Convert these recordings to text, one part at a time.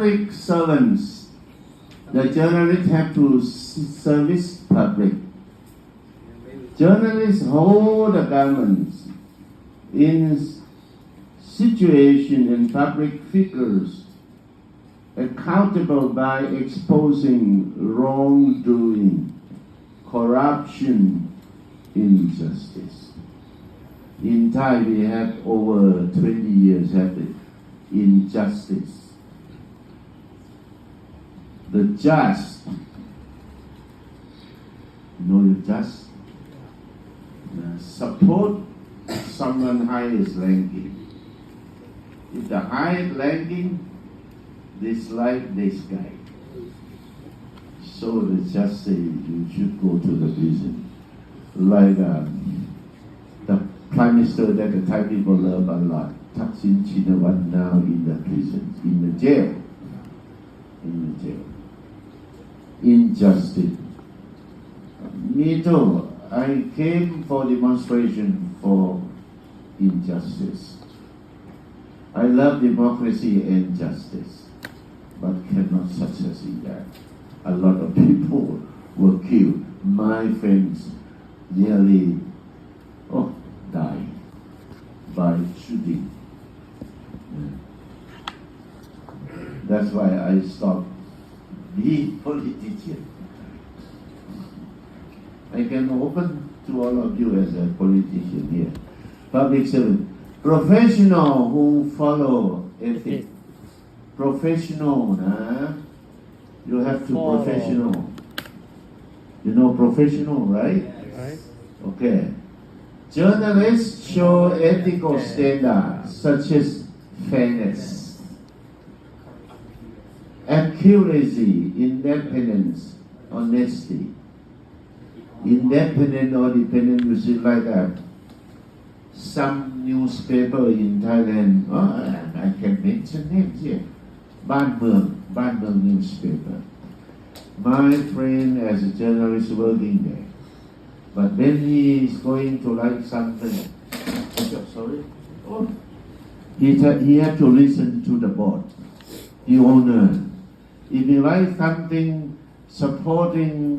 Public servants, the journalists have to service public. Journalists hold the governments in situation and public figures accountable by exposing wrongdoing, corruption, injustice. In Thai, we have over 20 years have it, injustice. The just, the just, support someone highest ranking. If the highest ranking dislike this guy, so the just say you should go to the prison. Like the Prime Minister that the Thai people love a lot, Thaksin Shinawatra, now in the prison, in the jail. Injustice. Me too. I came for demonstration for injustice. I love democracy and justice, but cannot success in that. A lot of people were killed. My friends nearly died by shooting. That's why I stopped being politician. I can open to all of you as a politician here. Public servant. Professional who follow ethics. Professional, you have to professional. You know professional, right? Right. Okay. Journalists show ethical standards such as fairness, accuracy, independence, honesty. Independent or dependent, you see like some newspaper in Thailand, I can mention names here. Ban Meung newspaper. My friend as a journalist working there. But when he is going to write something, he had to listen to the board, the owner. If he writes something supporting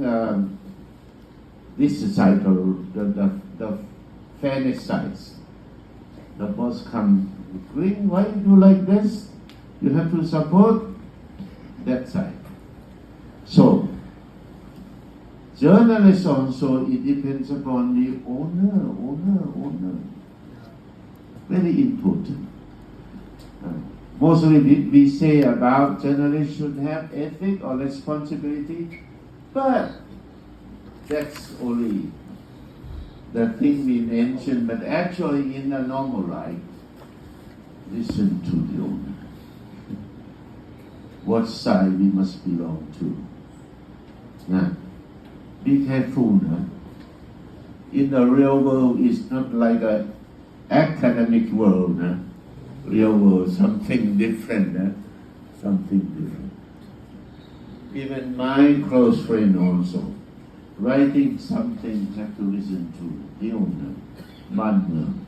this cycle, the fairness sides, the boss come, Green, why you like this? You have to support that side. So, journalists also, it depends upon the owner. Very important. Mostly we say about journalists should have ethic or responsibility, but that's only the thing we mentioned, but actually in a normal life, listen to the owner. What side we must belong to. Now, be careful. In the real world, it's not like an academic world. Real world, something different. Something different. Even my close friend also, writing something, have to listen to the owner, Ban Meung.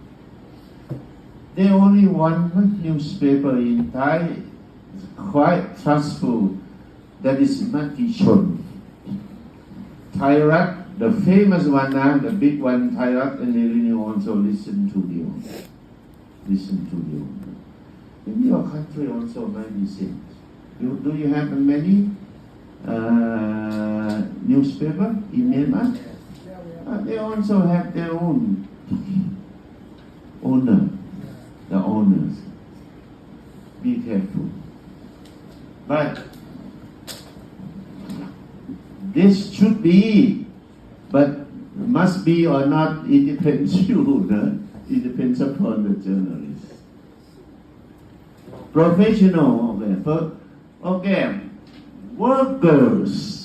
There only one newspaper in Thai, quite trustful, that is Matichon. Thairat, the famous one now, the big one, Thairat and Nilini also listen to the owner. Listen to the owner. In your country also many things. Do you have many newspaper in Myanmar? They also have their own owner, the owners. Be careful. But this should be, but must be or not, it depends you. It depends upon the journalist. Professional, okay. Workers.